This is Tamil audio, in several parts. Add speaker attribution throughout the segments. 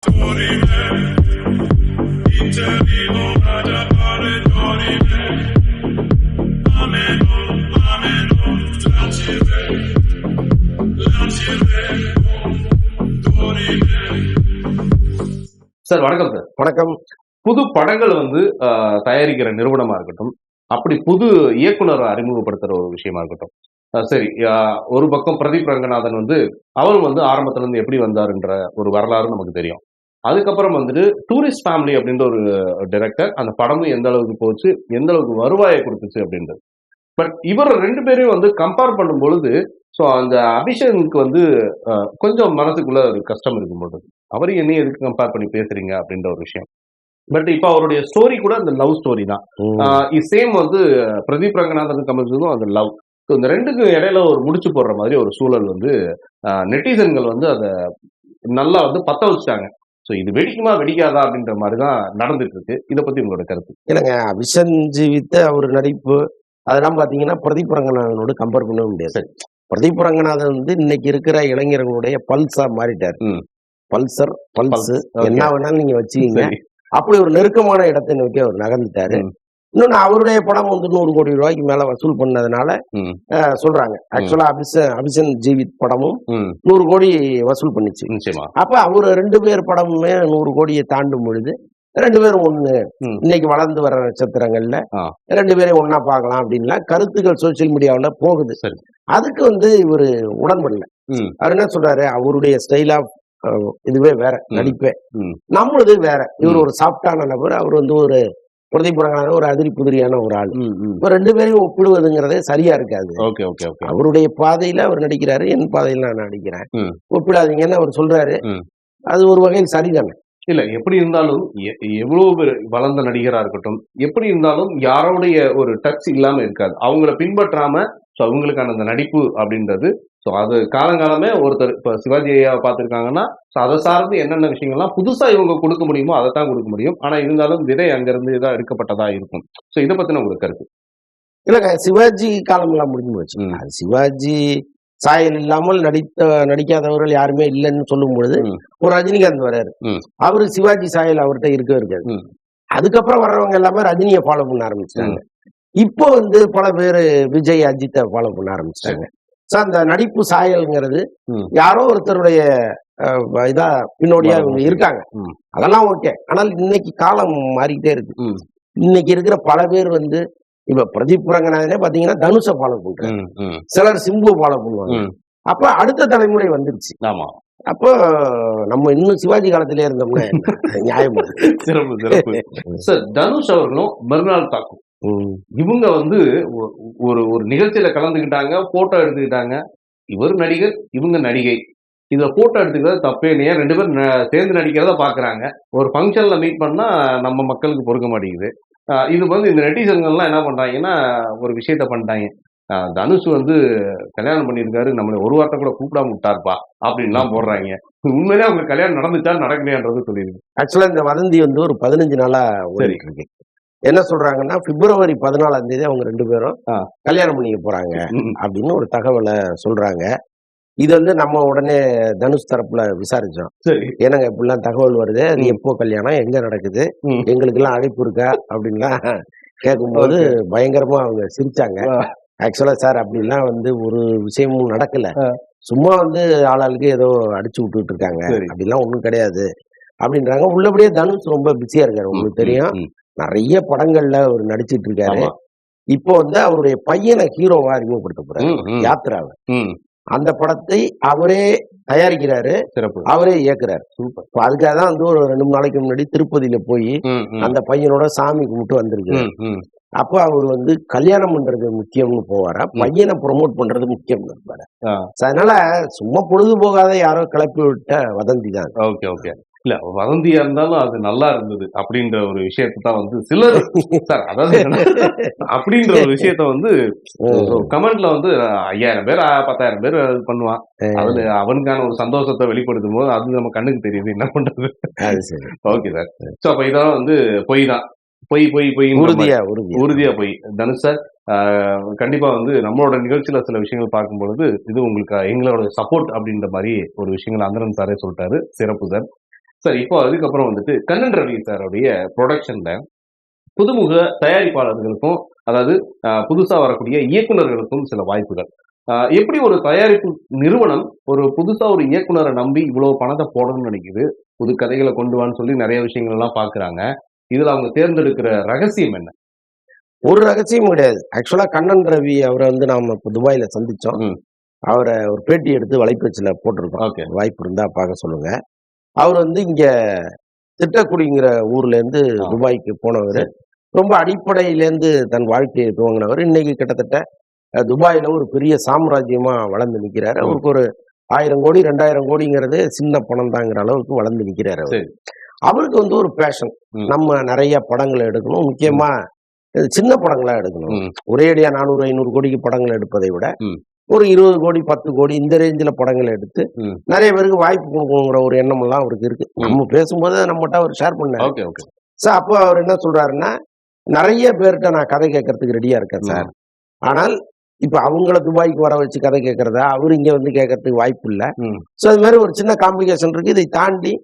Speaker 1: சார் வணக்கம் சார்.
Speaker 2: வணக்கம்.
Speaker 1: புது படங்கள் வந்து தயாரிக்கிற நிறுவனமா இருக்கட்டும், அப்படி புது இயக்குனர் அறிமுகப்படுத்துற ஒரு விஷயமா இருக்கட்டும். சரி, ஒரு பக்கம் பிரதீப் ரங்கநாதன் வந்து அவரும் வந்து ஆரம்பத்துல இருந்து எப்படி வந்தாருன்ற ஒரு வரலாறு நமக்கு தெரியும். அதுக்கப்புறம் வந்துட்டு டூரிஸ்ட் ஃபேமிலி அப்படின்ற ஒரு டைரக்டர், அந்த படமும் எந்த அளவுக்கு போச்சு, எந்த அளவுக்கு வருவாயை கொடுத்துச்சு அப்படின்றது. பட் இவர் 2 பேரையும் வந்து கம்பேர் பண்ணும் பொழுது, ஸோ அந்த அபிஷேக்கு வந்து கொஞ்சம் மனசுக்குள்ள ஒரு கஷ்டம் இருக்கும் பொழுது, அவரையும் என்னையும் எதுக்கு கம்பேர் பண்ணி பேசுறீங்க அப்படின்ற ஒரு விஷயம். பட் இப்ப அவருடைய ஸ்டோரி கூட அந்த லவ் ஸ்டோரி தான். சேம் வந்து பிரதீப் ரங்கநாதன் கமல்ஸுக்கும் அந்த லவ். ஸோ இந்த 2க்கும் இடையில ஒரு முடிச்சு போடுற மாதிரி ஒரு சூழல் வந்து நெட்டிசன்கள் வந்து அதை நல்லா வந்து பத்த வச்சுட்டாங்க. ஸோ இது வெடிக்குமா வெடிக்காதா அப்படின்ற மாதிரி தான் நடந்துட்டு இருக்கு. இதை பத்தி உங்களோட கருத்து?
Speaker 2: இல்லைங்க, அபிஷன் ஜீவித்த அவர் நடிப்பு அதெல்லாம் பார்த்தீங்கன்னா பிரதீப் ரங்கநாதனோடு கம்பேர் பண்ணவே முடியாது.
Speaker 1: சரி.
Speaker 2: பிரதீப் ரங்கநாதன் வந்து இன்னைக்கு இருக்கிற இளைஞர்களுடைய பல்ஸா மாறிட்டார். பல்சர் பல்ஸ் என்ன வேணாலும் நீங்க வச்சுக்கீங்க. அப்படி ஒரு நெருக்கமான இடத்தை நோக்கி அவர் நகர்ந்துட்டாரு. இன்னொன்னு அவருடைய படம் வந்து 100 கோடி ரூபாய்க்கு மேல வசூல் பண்ணதுனால சொல்றாங்க. ஆக்சுவலா அபிஷன் ஜீவித் படமும் 100 கோடி வசூல் பண்ணிச்சு. அப்ப அவரு 2 பேர் படமுமே 100 கோடியை தாண்டும் பொழுது 2 பேரும் ஒண்ணு, இன்னைக்கு வளர்ந்து வர்ற நட்சத்திரங்கள்ல 2 பேரையும் ஒன்னா பார்க்கலாம் அப்படின்லாம் கருத்துக்கள் சோசியல் மீடியாவுல போகுது. அதுக்கு வந்து இவரு உடன்படல. அவர் என்ன சொல்றாரு, அவருடைய ஸ்டைல் ஆஃப் இதுவே வேற, நடிப்பே நம்மளது வேற. இவர் ஒரு சாஃப்டான நபர், அவர் வந்து ஒரு பிரதீப் ரங்கநாதன் ஒரு அதிரி புதிரியான ஒரு ஆள். இப்ப 2 பேரையும் ஒப்பிடுவதுங்கிறதே சரியா இருக்காது. அவருடைய பாதையில அவர் நடிக்கிறாரு, என் பாதையில நான் நடிக்கிறேன், ஒப்பிடாதீங்கன்னு அவர் சொல்றாரு. அது ஒரு வகையில் சரிதானே.
Speaker 1: இல்ல, எப்படி இருந்தாலும் எவ்வளவு பேர் வளர்ந்த நடிகரா இருக்கட்டும், எப்படி இருந்தாலும் யாரோடைய ஒரு டச் இல்லாம இருக்காது. அவங்கள பின்பற்றாம அவங்களுக்கான அந்த நடிப்பு அப்படின்றது அது காலங்காலமே ஒருத்தர் இப்ப சிவாஜி ஐயா பார்த்திருக்காங்கன்னா அதை சார்ந்து என்னென்ன விஷயங்கள்லாம் புதுசா இவங்க கொடுக்க முடியுமோ அதை தான் கொடுக்க முடியும். ஆனா இருந்தாலும் விதை அங்கிருந்து இதான் எடுக்கப்பட்டதா இருக்கும். சோ இதை பத்தின உங்களுக்கு கருத்து?
Speaker 2: இல்லங்க, சிவாஜி காலம் எல்லாம் முடிஞ்சு போச்சு. அது சிவாஜி சாயல் இல்லாமல் நடிக்காதவர்கள் யாருமே இல்லைன்னு சொல்லும் பொழுது ஒரு ரஜினிகாந்த் வர்றாரு. அவரு சிவாஜி சாயல் அவர்கிட்ட இருக்காது. அதுக்கப்புறம் வர்றவங்க எல்லாமே ரஜினியை ஃபாலோ பண்ண ஆரம்பிச்சிட்டாங்க. இப்போ வந்து பல பேர் விஜய் அஜித்தை ஃபாலோ பண்ண ஆரம்பிச்சிட்டாங்க. அந்த நடிப்பு சாயல்ங்கிறது யாரோ ஒருத்தருடைய இதா பின்னோடியா இவங்க இருக்காங்க. அதெல்லாம் ஓகே. ஆனால் இன்னைக்கு காலம் மாறிக்கிட்டே இருக்கு. இன்னைக்கு இருக்கிற பல பேர் வந்து இப்ப பிரதீப் ரங்கநாதனே பாத்தீங்கன்னா தனுஷை ஃபாலோ பண்றாங்க, சிலர் சிம்பு ஃபாலோ பண்ணுவாங்க. அப்ப அடுத்த தலைமுறை வந்துருச்சு. அப்போ நம்ம இன்னும் சிவாஜி காலத்திலே இருந்தோம்னா நியாயமா.
Speaker 1: சிறப்பு சிறப்பு. சார், தனுஷ் அவர்களும் மறுநாள் தாக்கும் இவங்க வந்து ஒரு ஒரு நிகழ்ச்சியில கலந்துக்கிட்டாங்க, போட்டோ எடுத்துக்கிட்டாங்க. இவர் நடிகர், இவங்க நடிகை. இத போட்டோ எடுத்துக்கிறது தப்பே இல்லையா? 2 பேரும் சேர்ந்து நடிக்கிறத பாக்குறாங்க. ஒரு ஃபங்க்ஷன்ல மீட் பண்ணா நம்ம மக்களுக்கு பொறுக்க மாட்டேங்குது. இது வந்து இந்த நெட்டிசன்கள்லாம் என்ன பண்றாங்கன்னா ஒரு விஷயத்த பண்ணிட்டாங்க. தனுஷ் வந்து கல்யாணம் பண்ணியிருக்காரு, நம்மளை ஒரு வார்த்தை கூட கூப்பிடாம விட்டாருப்பா அப்படின்லாம் போடுறாங்க. உண்மையிலே அவங்க கல்யாணம் நடந்துச்சா நடக்கலையான்றது சொல்லிடுது.
Speaker 2: ஆக்சுவலா இந்த வதந்தி வந்து ஒரு 15 நாளா ஓடிட்டு இருக்கு. என்ன சொல்றாங்கன்னா, பிப்ரவரி 14ஆம் தேதி அவங்க 2 பேரும் கல்யாணம் பண்ணிக்க போறாங்க அப்படின்னு ஒரு தகவலை சொல்றாங்க. இது வந்து நம்ம உடனே தனுஷ் தரப்புல விசாரிச்சோம். ஏன்னாங்க இப்படிலாம் தகவல் வருது, அது எப்போ கல்யாணம், எங்க நடக்குது, எங்களுக்கு எல்லாம் அழைப்பு இருக்கா அப்படின்லாம் கேட்கும்போது பயங்கரமா அவங்க சிரிச்சாங்க. ஆக்சுவலா சார், அப்படிலாம் வந்து ஒரு விஷயமும் நடக்கல, சும்மா வந்து ஆளாளுக்கு ஏதோ அடிச்சு விட்டுட்டு இருக்காங்க, அப்படிலாம் ஒண்ணும் கிடையாது அப்படின்றாங்க. உள்ளபடியே தனுஷ் ரொம்ப பிஸியா இருக்காரு. உங்களுக்கு தெரியும், நிறைய படங்கள்ல அவர் நடிச்சிட்டு இருக்காரு. இப்போ வந்து அவருடைய பையனை ஹீரோவா அறிமுகப்படுத்த போறாரு, யாத்ராவை. அந்த படத்தை அவரே தயாரிக்கிறாரு, அவரே இயக்குறாரு. அதுக்காக தான் வந்து ஒரு 2-3 நாளைக்கு முன்னாடி திருப்பதியில போய் அந்த பையனோட சாமி கும்பிட்டு வந்திருக்கு. அப்ப அவர் வந்து கல்யாணம் பண்றது முக்கியம்னு போவாரா, பையனை ப்ரொமோட் பண்றது முக்கியம்னு இருப்பாரு. அதனால சும்மா பொழுது போகாத யாரோ கிளப்பி விட்ட வதந்தி தான்.
Speaker 1: Okay okay. இல்ல, வதந்தியா இருந்தாலும் அது நல்லா இருந்தது அப்படின்ற ஒரு விஷயத்தை தான் வந்து சிலர் அதாவது அப்படின்ற ஒரு விஷயத்த வந்து கமெண்ட்ல வந்து 5000 பேர் 10,000 பேர் பண்ணுவான். அதுல அவனுக்கான ஒரு சந்தோஷத்தை வெளிப்படுத்தும் போது அது நம்ம கண்ணுக்கு தெரியுது, என்ன பண்றது. Okay sir. சோ அப்ப இதெல்லாம் வந்து பொய் தான், பொய் உறுதியா பொய். தனுஷ் சார், கண்டிப்பா வந்து நம்மளோட நிகழ்ச்சியில சில விஷயங்கள் பார்க்கும் பொழுது இது உங்களுக்கு எங்களோட சப்போர்ட் அப்படின்ற மாதிரி ஒரு விஷயங்கள் அந்தரன் சாரே சொல்லிட்டாரு. சிறப்பு சார். சரி, இப்போ அதுக்கப்புறம் வந்துட்டு கண்ணன் ரவி சாருடைய ப்ரொடக்ஷன்ல புதுமுக தயாரிப்பாளர்களுக்கும், அதாவது புதுசா வரக்கூடிய இயக்குனர்களுக்கும் சில வாய்ப்புகள். எப்படி ஒரு தயாரிப்பு நிறுவனம் ஒரு புதுசா ஒரு இயக்குனர நம்பி இவ்வளவு பணத்த போடணும்னு நினைக்குது? புது கதைகள கொண்டு வான்னு சொல்லி நெறைய விஷயங்கள் எல்லாம் பார்க்குறாங்க. இதுல அவங்க தேர்ந்தெடுக்கிற ரகசியம் என்ன?
Speaker 2: ஒரு ரகசியமும் கிடையாது. ஆக்சுவலா கண்ணன் ரவி அவர வந்து நாம இப்ப துபாயில சந்திச்சோம்.
Speaker 1: ம்.
Speaker 2: அவர ஒரு பேட்டி எடுத்து வலைப்பேச்சுல போட்டிருக்கோம்.
Speaker 1: ஓகே.
Speaker 2: வாய்ப்பு இருந்தா பார்க்க சொல்லுங்க. அவர் வந்து இங்க திட்டக்குடிங்கிற ஊர்ல இருந்து
Speaker 1: ஆ.
Speaker 2: துபாய்க்கு போனவரு.
Speaker 1: சரி.
Speaker 2: ரொம்ப அடிப்படையிலேருந்து தன் வாழ்க்கையை துவங்கினவர். இன்னைக்கு கிட்டத்தட்ட துபாயில ஒரு பெரிய சாம்ராஜ்யமா வளர்ந்து நிக்கிறாரு.
Speaker 1: ம்.
Speaker 2: அவருக்கு ஒரு 1000 கோடி 2000 கோடிங்கிறது சின்ன பணம் தாங்கிற அளவுக்கு வளர்ந்து நிக்கிறாரு அவரு.
Speaker 1: சரி.
Speaker 2: அவருக்கு வந்து ஒரு பேஷன்.
Speaker 1: ம்.
Speaker 2: நம்ம நிறைய படங்கள் எடுக்கணும். முக்கியமா சின்ன படங்களா எடுக்கணும்.
Speaker 1: ம்.
Speaker 2: ஒரேடியா 400, 500 கோடிக்கு படங்கள் எடுப்பதை விட
Speaker 1: ம்.
Speaker 2: ஒரு 20 கோடி, 10 கோடி இந்த ரேஞ்சில படங்கள் எடுத்து
Speaker 1: ம்.
Speaker 2: நிறைய பேருக்கு வாய்ப்பு கொடுக்கணுங்கிற ஒரு எண்ணம் எல்லாம் அவருக்கு இருக்கு.
Speaker 1: ம்.
Speaker 2: நம்ம பேசும்போது நம்மகிட்ட அவர் ஷேர் பண்ணாரு.
Speaker 1: Okay, okay.
Speaker 2: அப்போ அவர் என்ன சொல்றாருன்னா, நிறைய பேர்கிட்ட நான் கதை கேட்கறதுக்கு ரெடியா இருக்கேன்
Speaker 1: ம்.
Speaker 2: சார். ஆனால் இப்ப அவங்கள துபாய்க்கு வர வச்சு கதை கேட்கறதா, அவரு இங்க வந்து கேட்கறதுக்கு வாய்ப்பு இல்ல.
Speaker 1: ம்.
Speaker 2: அது மாதிரி ஒரு சின்ன காம்ப்ளிகேஷன் இருக்கு. இதை தாண்டி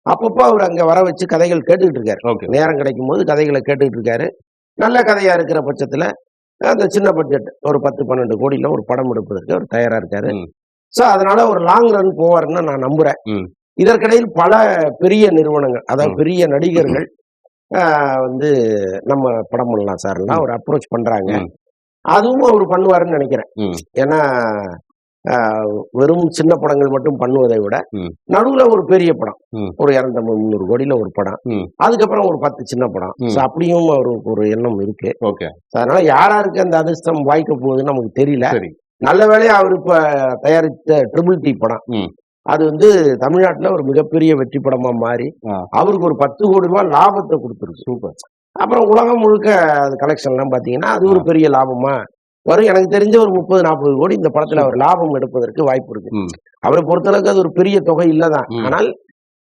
Speaker 2: அப்பப்போ அவர் அங்க வர வச்சு கதைகள் கேட்டுக்கிட்டு இருக்காரு.
Speaker 1: ஓகே.
Speaker 2: நேரம் கிடைக்கும் போது கதைகளை கேட்டுக்கிட்டு இருக்காரு. நல்ல கதையா இருக்கிற பட்சத்துல அந்த சின்ன பட்ஜெட் ஒரு 10, 12 கோடியில ஒரு படம் எடுப்பதற்கு அவர் தயாரா இருக்காரு.
Speaker 1: ம்.
Speaker 2: அதனால ஒரு லாங் ரன் போவாருன்னு நான் நம்புறேன்.
Speaker 1: ம்.
Speaker 2: இதற்கிடையில் பல பெரிய நிறுவனங்கள், அதாவது
Speaker 1: ம்.
Speaker 2: பெரிய நடிகர்கள் வந்து நம்ம படம் பண்ணலாம் சார்லாம் ஒரு அப்ரோச் பண்றாங்க.
Speaker 1: ம்.
Speaker 2: அதுவும் அவர் பண்ணுவாருன்னு நினைக்கிறேன்.
Speaker 1: ம்.
Speaker 2: ஏன்னா வெறும் சின்ன படங்கள் மட்டும் பண்ணுவதை விட
Speaker 1: ம்.
Speaker 2: நடுவுல ஒரு பெரிய படம்,
Speaker 1: ம்.
Speaker 2: ஒரு 200, 300 கோடியில ஒரு படம்,
Speaker 1: ம்.
Speaker 2: அதுக்கப்புறம் ஒரு 10 சின்ன படம்.
Speaker 1: ம்.
Speaker 2: அப்படியும் அவருக்கு ஒரு எண்ணம் இருக்கு.
Speaker 1: ஓகே.
Speaker 2: அதனால யாராருக்கு அந்த அதிர்ஷ்டம் வாய்க்க போகுதுன்னு நமக்கு தெரியல.
Speaker 1: சரி.
Speaker 2: நல்ல வேளையா அவர் இப்ப தயாரித்த ட்ரிபிள் டி படம்,
Speaker 1: ம்.
Speaker 2: அது வந்து தமிழ்நாட்டுல ஒரு மிகப்பெரிய வெற்றி படமா மாறி
Speaker 1: ஆ.
Speaker 2: அவருக்கு ஒரு 10 கோடி ரூபாய் லாபத்தை கொடுத்துருக்கு.
Speaker 1: சூப்பர்.
Speaker 2: அப்புறம் உலகம் முழுக்க அது கலெக்ஷன் எல்லாம் பாத்தீங்கன்னா அது ஒரு
Speaker 1: ஆ.
Speaker 2: பெரிய லாபமா வரும். எனக்கு தெரிஞ்ச ஒரு 30, 40 கோடி இந்த படத்துல அவர்
Speaker 1: சூப்பர்.
Speaker 2: லாபம் எடுப்பதற்கு வாய்ப்பு இருக்கு.
Speaker 1: ம்.
Speaker 2: அவரை பொறுத்தளவுக்கு அது ஒரு பெரிய தொகை இல்லதான்.
Speaker 1: ம்.
Speaker 2: ஆனால்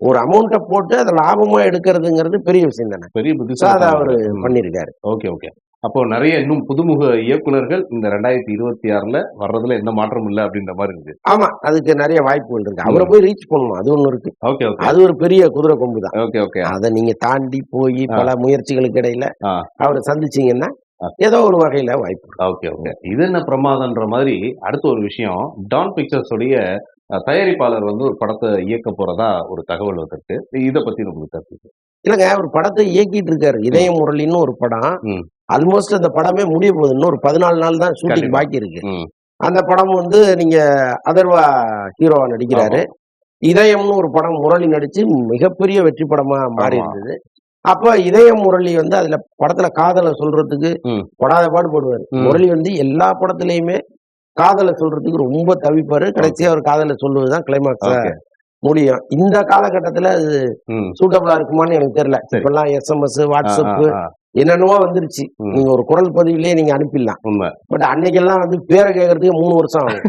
Speaker 2: ஒரு அமௌண்ட்டை போட்டு அதை லாபமா எடுக்கிறதுங்கிறது பெரிய விஷயம் தானே.
Speaker 1: பெரிய
Speaker 2: அதை
Speaker 1: புத்திசாலித்தனம்.
Speaker 2: அவரு
Speaker 1: ம்.
Speaker 2: பண்ணிருக்காரு.
Speaker 1: Okay, okay. அப்போ நெறைய இன்னும் புதுமுக இயக்குனர்கள் இந்த 2026ல வர்றதுல எந்த மாற்றமும் இல்ல அப்படின்ற மாரி இருக்கு.
Speaker 2: ஆமா, அதுக்கு நிறைய வாய்ப்புகள் இருக்கு.
Speaker 1: ம்.
Speaker 2: அவரை போய் ரீச் பண்ணணும், அது ஒண்ணு இருக்கு.
Speaker 1: Okay, okay.
Speaker 2: அது ஒரு பெரிய குதிரை கொம்பு தான்.
Speaker 1: Okay, okay.
Speaker 2: அதை நீங்க தாண்டி போய்
Speaker 1: ஆ.
Speaker 2: பல முயற்சிகளுக்கு இடையில
Speaker 1: ஆ.
Speaker 2: அவரை சந்திச்சீங்கன்னா
Speaker 1: ஆ.
Speaker 2: ஏதோ ஒரு வகையில வாய்ப்பு இருக்கு.
Speaker 1: Okay, okay. இது என்ன பிரமாதம்ன்ற மாதிரி அடுத்த ஒரு விஷயம், டான் பிக்சர்ஸ் உடைய தயாரிப்பாளர் வந்து ஒரு படத்த இயக்க போறதா ஒரு தகவல் வந்திருக்கு. இத பத்தி உங்களுக்கு கருத்து?
Speaker 2: இல்லங்க, ஒரு படத்தை இயக்கிட்டு இருக்காரு.
Speaker 1: ம்.
Speaker 2: இதய முரளின்னு ஒரு படம்.
Speaker 1: ம்.
Speaker 2: ஆல்மோஸ்ட் அந்த படமே முடிய போகுது. இன்னும் ஒரு 14 நாள் தான் ஷூட்டிங்
Speaker 1: கண்டிப்பா.
Speaker 2: பாக்கி இருக்கு.
Speaker 1: ம்.
Speaker 2: அந்த படம் வந்து நீங்க அதர்வா ஹீரோவா நடிக்கிறாரு.
Speaker 1: ஆமா.
Speaker 2: இதயம்னு ஒரு படம் முரளி நடிச்சு மிகப்பெரிய வெற்றி படமா மாறி
Speaker 1: ஆமா.
Speaker 2: இருந்தது. அப்ப இதய முரளி வந்து அதுல படத்துல காதலை சொல்றதுக்கு
Speaker 1: ம்.
Speaker 2: படாத பாடு போடுவாரு.
Speaker 1: ம்.
Speaker 2: முரளி வந்து எல்லா படத்துலயுமே காதலை சொல்றதுக்கு ரொம்ப தவிப்பாரு.
Speaker 1: ஓகே.
Speaker 2: கடைசியா அவர் காதலை சொல்லுவதுதான் கிளைமாக்ஸா
Speaker 1: ஓகே.
Speaker 2: முடியும். இந்த காலகட்டத்துல அது
Speaker 1: ம்.
Speaker 2: சூட்டபிளா இருக்குமான்னு எனக்கு தெரியல.
Speaker 1: சரி.
Speaker 2: இப்பெல்லாம் SMS,
Speaker 1: ஆ, ஆ,
Speaker 2: WhatsApp
Speaker 1: ஆ.
Speaker 2: என்னென்னவோ வந்துருச்சு.
Speaker 1: ம்.
Speaker 2: நீங்க ஒரு குரல் பதிவிலேயே நீங்க அனுப்பிடலாம்.
Speaker 1: உண்மை.
Speaker 2: பட் அன்னைக்கெல்லாம் வந்து பேரை கேட்கறதுக்கு 3 வருஷம் ஆகும்.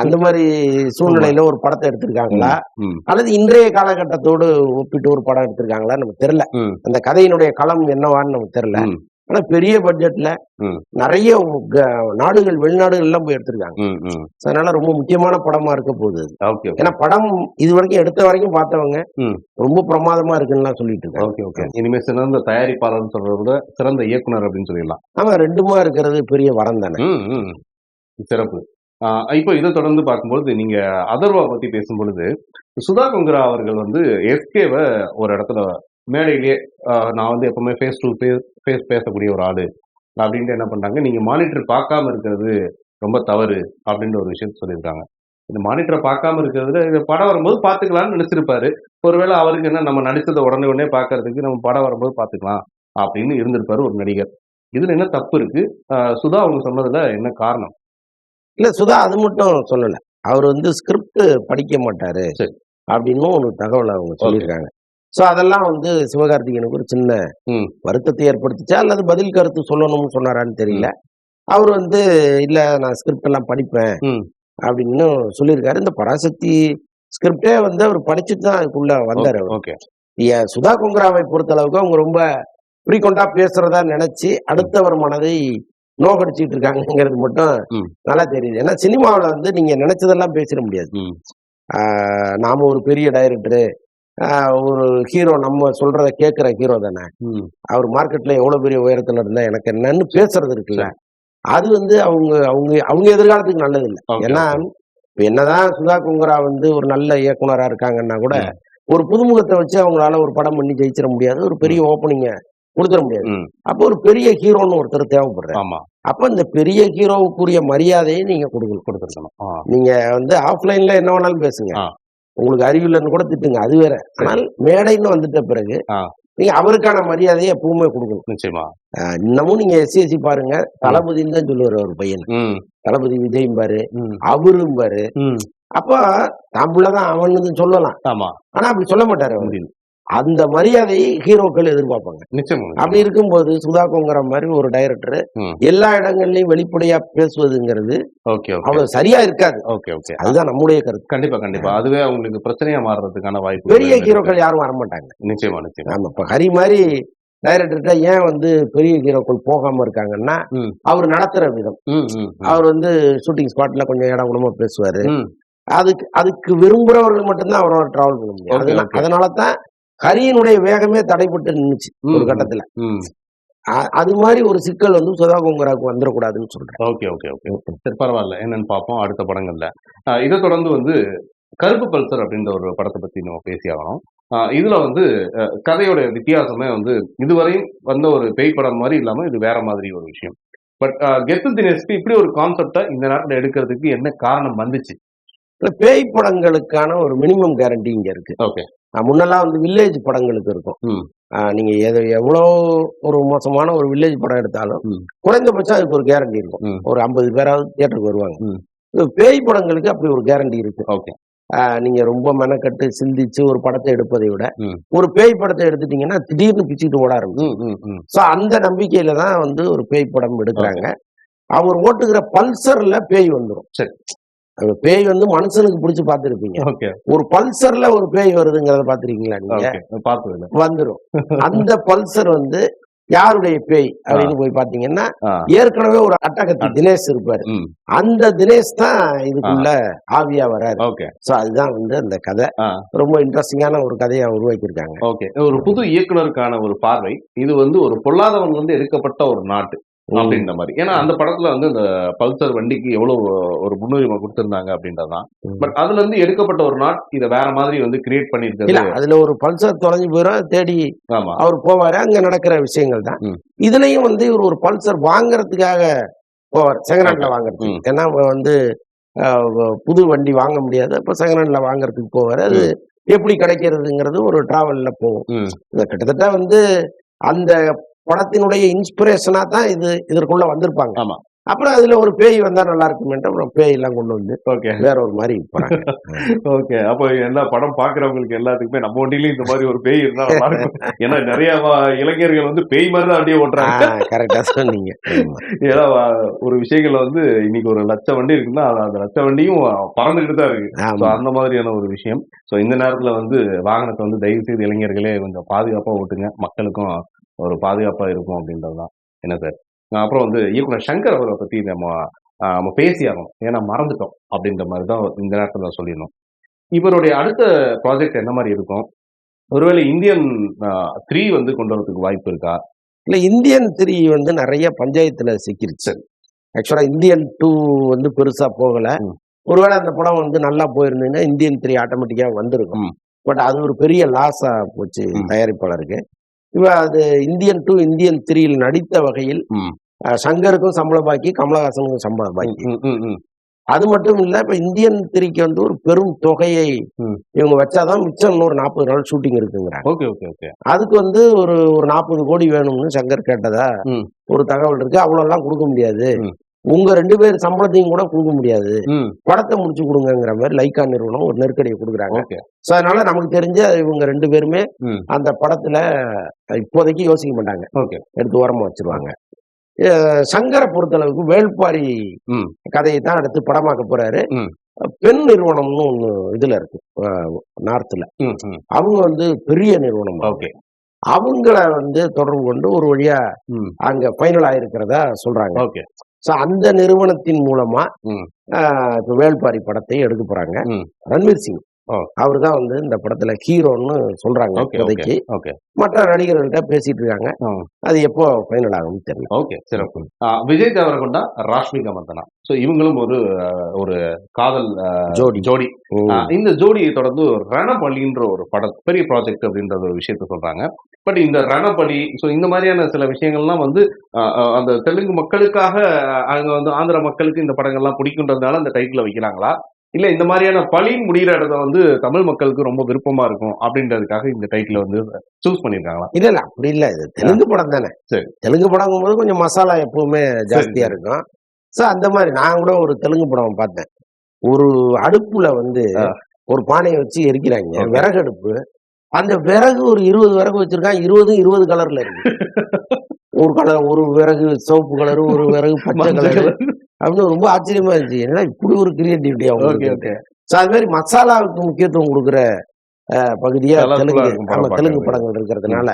Speaker 2: அந்த மாதிரி
Speaker 1: உண்மை.
Speaker 2: சூழ்நிலையில ஒரு படத்தை எடுத்திருக்காங்களா,
Speaker 1: ம். ம்.
Speaker 2: அல்லது இன்றைய காலகட்டத்தோடு ஒப்பிட்டு ஒரு படம் எடுத்திருக்காங்களா நமக்கு தெரியல.
Speaker 1: ம்.
Speaker 2: அந்த கதையினுடைய களம் என்னவான்னு நமக்கு தெரியல.
Speaker 1: ம்.
Speaker 2: ஆனா பெரிய பட்ஜெட்ல
Speaker 1: ம்.
Speaker 2: நிறைய நாடுகள், வெளிநாடுகள் எல்லாம் போய் எடுத்திருக்காங்க.
Speaker 1: ம். ம்.
Speaker 2: அதனால ரொம்ப முக்கியமான படமா இருக்க போகுது அது.
Speaker 1: Okay, okay.
Speaker 2: ஏன்னா படம் இது வரைக்கும் எடுத்த வரைக்கும் பார்த்தவங்க
Speaker 1: ம்.
Speaker 2: ரொம்ப பிரமாதமா இருக்குன்னு சொல்லிட்டு இருக்காங்க.
Speaker 1: Okay, okay. இனிமே சிறந்த தயாரிப்பாளர்னு சொல்றத விட சிறந்த இயக்குனர் அப்படின்னு சொல்லிடலாம்.
Speaker 2: ஆமா, ரெண்டுமா இருக்கிறது பெரிய வரம் தானே.
Speaker 1: ம். ம். சிறப்பு. இப்போ இதை தொடர்ந்து பார்க்கும்பொழுது நீங்க அதர்வா பத்தி பேசும்பொழுது சுதா கொங்கரா அவர்கள் வந்து எஸ்கேவ ஒரு இடத்துல மேடையிலேயே நான் வந்து எப்பவுமே ஃபேஸ் டு ஃபேஸ் பேசக்கூடிய ஒரு ஆளு அப்படின்ட்டு என்ன பண்றாங்க, நீங்க மானிட்டர் பார்க்காம இருக்கிறது ரொம்ப தவறு அப்படின்ற ஒரு விஷயத்த சொல்லியிருக்காங்க. இந்த மானிட்டரை பார்க்காம இருக்கிறதுல இந்த படம் வரும்போது பார்த்துக்கலாம்னு நினைச்சிருப்பாரு. ஒருவேளை அவருக்கு என்ன நம்ம நடிச்சதை உடனே பார்க்கறதுக்கு நம்ம படம் வரும்போது பார்த்துக்கலாம் அப்படின்னு இருந்திருப்பாரு ஒரு நடிகர். இதுல என்ன தப்பு இருக்கு? சுதா அவங்க சொன்னதுல என்ன காரணம்?
Speaker 2: இல்ல, சுதா அது மட்டும் சொல்லல. அவர் வந்து ஸ்கிரிப்ட் படிக்க மாட்டாரு
Speaker 1: சரி.
Speaker 2: அப்படின்னு ஒரு தகவல் அவங்க
Speaker 1: ஓகே.
Speaker 2: சொல்லியிருக்காங்க. அதெல்லாம் வந்து சிவகார்த்திகேயனுக்கு ஒரு சின்ன
Speaker 1: ம்.
Speaker 2: வருத்தத்தை ஏற்படுத்துச்சா அல்லது பதில் கருத்து சொல்லணும்னு சொன்னாரான்னு தெரியல.
Speaker 1: ம்.
Speaker 2: அவர் வந்து இல்ல நான் ஸ்கிரிப்ட் எல்லாம் படிப்பேன்
Speaker 1: ம்.
Speaker 2: அப்படின்னு சொல்லியிருக்காரு. இந்த பராசக்தி ஸ்கிரிப்டே வந்து அவர் படிச்சுட்டு தான் அதுக்குள்ள வந்தாரு.
Speaker 1: ஓகே.
Speaker 2: சுதா கொங்கராவை பொறுத்த அளவுக்கு அவங்க ரொம்ப ஃப்ரீக்வெண்டா பேசுறதா நினைச்சு அடுத்தவர் மனதை நோக்கடிச்சிட்டு இருக்காங்கிறது மட்டும்
Speaker 1: ம்.
Speaker 2: நல்லா தெரியுது. ஏன்னா சினிமாவில் வந்து நீங்க நினைச்சதெல்லாம் பேசிட முடியாது.
Speaker 1: ம்.
Speaker 2: நாம ஒரு பெரிய டைரக்டரு, ஒரு ஹீரோ நம்ம சொல்றத கேட்கிற ஹீரோ தானே. அவர் மார்க்கெட்ல எவ்வளவு பெரிய உயரத்துல இருந்தா எனக்கு என்னன்னு பேசுறது இருக்குல்ல, அது வந்து அவங்க அவங்க அவங்க எதிர்காலத்துக்கு நல்லது இல்லை. ஏன்னா இப்ப என்னதான் சுதா கொங்கரா வந்து ஒரு நல்ல இயக்குனரா இருக்காங்கன்னா கூட ஒரு புதுமுகத்தை வச்சு அவங்களால ஒரு படம் பண்ணி ஜெயிச்சிட முடியாது, ஒரு பெரிய ஓப்பனிங்க கொடுத்துட முடியாது. அப்போ ஒரு பெரிய ஹீரோன்னு ஒருத்தர் தேவைப்படுறாரு. அப்ப இந்த பெரிய ஹீரோவுக்குரிய மரியாதையை நீங்க கொடுத்துருக்கணும். நீங்க வந்து ஆஃப்லைன்ல என்ன வேணாலும் பேசுங்க, உங்களுக்கு அறிவில்லைன்னு கூட திட்டுங்க, அது வேற. ஆனால் மேடைன்னு வந்துட்ட பிறகு நீங்க அவருக்கான மரியாதையை எப்பவுமே கொடுக்கணும்.
Speaker 1: நிச்சயமா.
Speaker 2: இன்னமும் நீங்க எஸ்சி பாருங்க, தளபதின்னு தான் சொல்லுவாரு ஒரு பையன். தளபதி விஜயும் பாரு, அவரும் பாரு. அப்ப நம்மளதான் அவனு சொல்லலாம், ஆனா அப்படி சொல்ல மாட்டாரு அவரு. அந்த மரியாதையை ஹீரோக்கள் எதிர்பார்ப்பாங்க. அப்படி இருக்கும்போது சுதா கொங்கரா மாதிரி ஒரு டைரக்டர் எல்லா இடங்கள்லயும் வெளிப்படையா பேசுவதுங்கிறது அவ்வளவு சரியா இருக்காது. அதுதான் நம்முடைய கருத்து.
Speaker 1: கண்டிப்பா அதுவே அவங்களுக்கு பிரச்சனையா மாறுறதுக்கான வாய்ப்பு.
Speaker 2: பெரிய ஹீரோக்கள் யாரும் வரமாட்டாங்க.
Speaker 1: நிச்சயமா.
Speaker 2: நம்ம இப்ப ஹரி மாதிரி டைரக்டர்கிட்ட ஏன் வந்து பெரிய ஹீரோக்கள் போகாம இருக்காங்கன்னா, அவர் நடத்துற விதம். அவர் வந்து ஷூட்டிங் ஸ்பாட்ல கொஞ்சம் இடம் குணமா பேசுவாரு. அதுக்கு விரும்புறவர்கள் மட்டும்தான் அவரோட டிராவல் பண்ண முடியும். அதனாலதான் ஹரியினுடைய வேகமே தடைப்பட்டு நின்னுச்சு ஒரு கட்டத்துல. அது மாதிரி ஒரு சிக்கல் வந்து சுதா கொங்கராவுக்கு வந்துடக்கூடாதுன்னு சொல்றேன்.
Speaker 1: சரி, பரவாயில்ல, என்னன்னு பார்ப்போம் அடுத்த படங்கள்ல. இதை தொடர்ந்து வந்து கருப்பு பல்சர் அப்படின்ற ஒரு படத்தை பத்தி நம்ம பேசி ஆகணும். இதுல வந்து கதையோட வித்தியாசமே வந்து இதுவரையும் வந்த ஒரு பேய் படம் மாதிரி இல்லாம இது வேற மாதிரி ஒரு விஷயம். பட் கெத்து தினேஷ்க்கு இப்படி ஒரு கான்செப்டை இந்த நேரத்தில் எடுக்கிறதுக்கு என்ன காரணம் வந்துச்சு?
Speaker 2: பேய் படங்களுக்கான ஒரு மினிமம் கேரண்டி இங்க இருக்கு. முன்னெல்லாம் வந்து வில்லேஜ் படங்களுக்கு இருக்கும். நீங்க எவ்வளோ ஒரு மோசமான ஒரு வில்லேஜ் படம் எடுத்தாலும் குறைந்தபட்சம் அதுக்கு ஒரு கேரண்டி இருக்கும். ஒரு 50 பேராவது தியேட்டருக்கு வருவாங்க. பேய் படங்களுக்கு அப்படி ஒரு கேரண்டி இருக்கு. நீங்க ரொம்ப மெனக்கட்டு சிந்திச்சு ஒரு படத்தை எடுப்பதை விட ஒரு பேய் படத்தை எடுத்துட்டீங்கன்னா திடீர்னு பிச்சுட்டு ஓட ஆரம்பிக்கும். சோ அந்த நம்பிக்கையில தான் வந்து ஒரு பேய் படம் எடுக்கிறாங்க. அவர் ஓட்டுகிற பல்சர்ல பேய் வந்துடும். சரி, பேய் வந்து மனுஷனுக்கு பிடிச்சு பாத்துருப்பீங்க. ஒரு பல்சர்ல ஒரு பேய் வருதுங்கிறத பாத்துருக்கீங்களா? நீங்க வந்துடும். அந்த பல்சர் வந்து யாருடைய பேய் அப்படின்னு போய் பாத்தீங்கன்னா ஏற்கனவே ஒரு அட்டகத்தி தினேஷ் இருப்பாரு. அந்த தினேஷ் தான் இதுக்குள்ள ஆவியா வராரு. சோ அதுதான் வந்து அந்த கதை. ரொம்ப இன்ட்ரெஸ்டிங்கான ஒரு கதையை உருவாக்கியிருக்காங்க.
Speaker 1: ஒரு புது இயக்குனருக்கான ஒரு பார்வை. இது வந்து ஒரு பொல்லாதவன் வந்து எடுக்கப்பட்ட ஒரு நாட்டு அப்படின்ற மாதிரி. ஏன்னா அந்த படத்துல வந்து இந்த பல்சர் வண்டிக்கு எவ்வளவு ஒரு முன்னுரிமை கொடுத்திருந்தாங்க அப்படின்றதான். பட் அதுல இருந்து எடுக்கப்பட்ட ஒரு நாட் இதை வேற மாதிரி வந்து கிரியேட் பண்ணிருக்காரு.
Speaker 2: அதுல ஒரு பல்சர் தொலைஞ்சு போயிடும், தேடி அவர் போவாரு, அங்க நடக்கிற விஷயங்கள் தான். இதுலயும் வந்து இவர் ஒரு பல்சர் வாங்குறதுக்காக போவார், செகண்ட் ஹேண்ட்ல வாங்குறதுக்கு. ஏன்னா வந்து புது வண்டி வாங்க முடியாது, அப்ப செகண்ட் ஹேண்ட்ல வாங்குறதுக்கு போவாரு. அது எப்படி கிடைக்கிறதுங்கிறது ஒரு டிராவல்ல போகும். கிட்டத்தட்ட வந்து அந்த படத்தினுடைய இன்ஸ்பிரேஷனா தான் இதற்குள்ள வந்திருப்பாங்க. அப்புறம் அதுல ஒரு பேய் வந்தா நல்லா இருக்குமேட்டு அப்புறம் பேய் எல்லாம் கொண்டு வந்து வேற ஒரு மாதிரி போறாங்க.
Speaker 1: அப்போ எல்லா படம் பாக்குறவங்களுக்கு எல்லாத்துக்குமே நம்ம வண்டியிலயும் இந்த மாதிரி ஒரு பேய் இருந்தா நல்லா இருக்கும். ஏன்னா நிறைய இளைஞர்கள் வந்து பேய் மாதிரி தான் அப்படியே ஓட்டுறாங்க.
Speaker 2: கரெக்டா சொன்னீங்க.
Speaker 1: ஏன்னா ஒரு விஷயங்கள்ல வந்து இன்னைக்கு ஒரு லட்ச வண்டி இருக்குன்னா அந்த லட்ச வண்டியும் பறந்துகிட்டு தான் இருக்கு. அந்த மாதிரியான ஒரு விஷயம். சோ இந்த நேரத்துல வந்து வாகனத்தை வந்து தயவு செய்து இளைஞர்களே கொஞ்சம் பாதுகாப்பா ஓட்டுங்க, மக்களுக்கும் ஒரு பாதுகாப்பா இருக்கும் அப்படின்றதுதான். என்ன சார், அப்புறம் வந்து இயக்குனர் சங்கர் அவரை பத்தி நம்ம பேசி ஆகணும், ஏன்னா மறந்துட்டோம் அப்படின்ற மாதிரி தான் இந்த நேரத்தில் சொல்லிடணும். இவருடைய அடுத்த ப்ராஜெக்ட் என்ன மாதிரி இருக்கும்? ஒருவேளை இந்தியன் 3 வந்து கொண்டு வரதுக்கு வாய்ப்பு இருக்கா?
Speaker 2: இல்ல, இந்தியன் 3 வந்து நிறைய பஞ்சாயத்துல சிக்கிருச்சு. ஆக்சுவலா இந்தியன் 2 வந்து பெருசா போகல. ஒருவேளை அந்த படம் வந்து நல்லா போயிருந்தீங்கன்னா இந்தியன் 3 ஆட்டோமேட்டிக்கா வந்திருக்கும். பட் அது ஒரு பெரிய லாஸா போச்சு தயாரிப்பாளருக்கு. அது இந்தியன் 2 இந்தியன் 3 நடித்த வகையில் சங்கருக்கும் சம்பள பாக்கி, கமலஹாசனுக்கும் சம்பள பாக்கி. அது மட்டும் இல்ல, இப்ப இந்தியன் 3க்கு வந்து ஒரு பெரும் தொகையை இவங்க வச்சாதான் மிச்சம் இன்னொரு 40 நாள் ஷூட்டிங் இருக்குங்கிறாங்க. அதுக்கு வந்து ஒரு 40 கோடி வேணும்னு சங்கர் கேட்டதா ஒரு தகவல் இருக்கு. அவ்வளவு எல்லாம் கொடுக்க முடியாது, உங்க 2 பேர் சம்பளத்தையும் கூட கொடுக்க முடியாது, படத்தை முடிச்சு கொடுங்கிற மாதிரி லைக்கா நிறுவனம் ஒரு நெருக்கடியை கொடுக்குறாங்க. சோ அதனால நமக்கு தெரிஞ்ச இவங்க 2 பேருமே அந்த படத்துல இப்போதைக்கு யோசிக்க மாட்டாங்க, எடுத்து ஓரமா வச்சிருவாங்க. சங்கரை பொறுத்தளவுக்கு வேள்பாரி கதையை தான் அடுத்து படமாக்க போறாரு. பெண் நிறுவனம்னு ஒண்ணு இதுல இருக்கு நார்த்ல, அவங்க வந்து பெரிய நிறுவனம். அவங்கள வந்து தொடர்பு கொண்டு ஒரு வழியா அங்க ஃபைனல் ஆயிருக்கிறதா சொல்றாங்க. சோ அந்த நிறுவனத்தின் மூலமா வேள்பாரி படத்தை எடுக்க போறாங்க. ரன்வீர் சிங்
Speaker 1: ஓ.
Speaker 2: அவர்தான் வந்து இந்த படத்துல ஹீரோன்னு சொல்றாங்க
Speaker 1: ஓகே
Speaker 2: இப்போதைக்கு.
Speaker 1: ஓகே
Speaker 2: மற்ற நடிகர்கள்ட்ட பேசிட்டு இருக்காங்க.
Speaker 1: ம்.
Speaker 2: அது எப்போ ஃபைனல் ஆகும்னு தெரியல.
Speaker 1: ஓகே சிறப்பு. விஜய் தேவரகொண்டா, ராஷ்மிகா மந்தனா. ஸோ இவங்களும் ஒரு காதல்
Speaker 2: ஜோடி.
Speaker 1: ஜோடி.
Speaker 2: ம்.
Speaker 1: இந்த ஜோடியை தொடர்ந்து ரணபலின்ற ஒரு படம், பெரிய ப்ராஜெக்ட் அப்படின்ற ஒரு விஷயத்த சொல்றாங்க. பட் இந்த ரணபலி, ஸோ இந்த மாதிரியான சில விஷயங்கள்லாம் வந்து அந்த தெலுங்கு மக்களுக்காக, அங்க வந்து ஆந்திர மக்களுக்கு இந்த படங்கள்லாம் பிடிக்குன்றதுனால அந்த டைட்டில் வைக்கிறாங்களா? இல்ல இந்த மாதிரியான பலின்னு முடிகிற இடத்த வந்து தமிழ் மக்களுக்கு ரொம்ப விருப்பமா இருக்கும் அப்படின்றதுக்காக இந்த டைட்டில் வந்து சூஸ் பண்ணியிருக்காங்களா?
Speaker 2: இல்ல அப்படி இல்ல. இது தெலுங்கு படம் தானே.
Speaker 1: சரி.
Speaker 2: தெலுங்கு படங்கும்போது கொஞ்சம் மசாலா எப்பவுமே ஜாஸ்தியா
Speaker 1: சரி.
Speaker 2: இருக்கும். சோ அந்த மாதிரி நான் கூட ஒரு தெலுங்கு படம் பார்த்தேன். ஒரு அடுப்புல வந்து
Speaker 1: ஆ.
Speaker 2: ஒரு பானையை வச்சு எரிக்கிறாங்க.
Speaker 1: Okay.
Speaker 2: விறகு அடுப்பு. அந்த விறகு ஒரு 20 விறகு வச்சிருக்கான். 20 கலர்ல இருக்கு. ஒரு கலர், ஒரு விறகு சிவப்பு கலரு, ஒரு விறகு பச்சை கலரு அப்படின்னு ரொம்ப ஆச்சரியமா இருந்துச்சு. என்னடா இப்படி ஒரு கிரியேட்டிவிட்டி
Speaker 1: ஓகே
Speaker 2: அவங்களுக்கு.
Speaker 1: ஓகே.
Speaker 2: சோ அது மாதிரி மசாலாவுக்கு முக்கியத்துவம் கொடுக்குற பகுதியா
Speaker 1: Colourful-ஆ
Speaker 2: தெலுங்கு
Speaker 1: இருக்கும் படம்
Speaker 2: தெலுங்கு
Speaker 1: பார்க்கறதுக்கு.
Speaker 2: படங்கள் இருக்கிறதுனால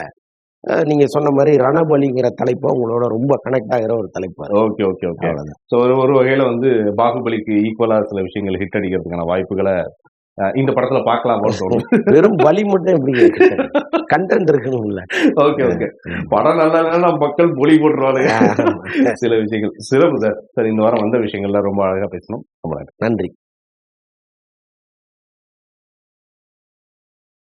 Speaker 2: நீங்க சொன்ன மாதிரி ரணபலிங்கிற தலைப்பு உங்களோட ரொம்ப கனெக்ட் ஆகிற ஒரு தலைப்பு அது.
Speaker 1: Okay okay okay.
Speaker 2: அவ்வளவுதான்.
Speaker 1: ஸோ ஒரு வகையில வந்து பாகுபலிக்கு ஈக்குவலா சில விஷயங்கள் ஹிட் அடிக்கிறதுக்கான வாய்ப்புகளை இந்த படத்துல பார்க்கலாமோன்னு தோணுது.
Speaker 2: வெறும் பலி மட்டும் எப்படி கண்டென்ட் இருக்கணும்ல.
Speaker 1: Okay okay. படம் நல்லா இல்லைன்னா மக்கள் பொலி போட்டுருவானுங்க. சில விஷயங்கள் சிறப்பு சார். சார் இந்த வாரம் வந்த விஷயங்கள்லாம் ரொம்ப அழகா பேசணும். ரொம்ப நன்றி.
Speaker 2: நன்றி.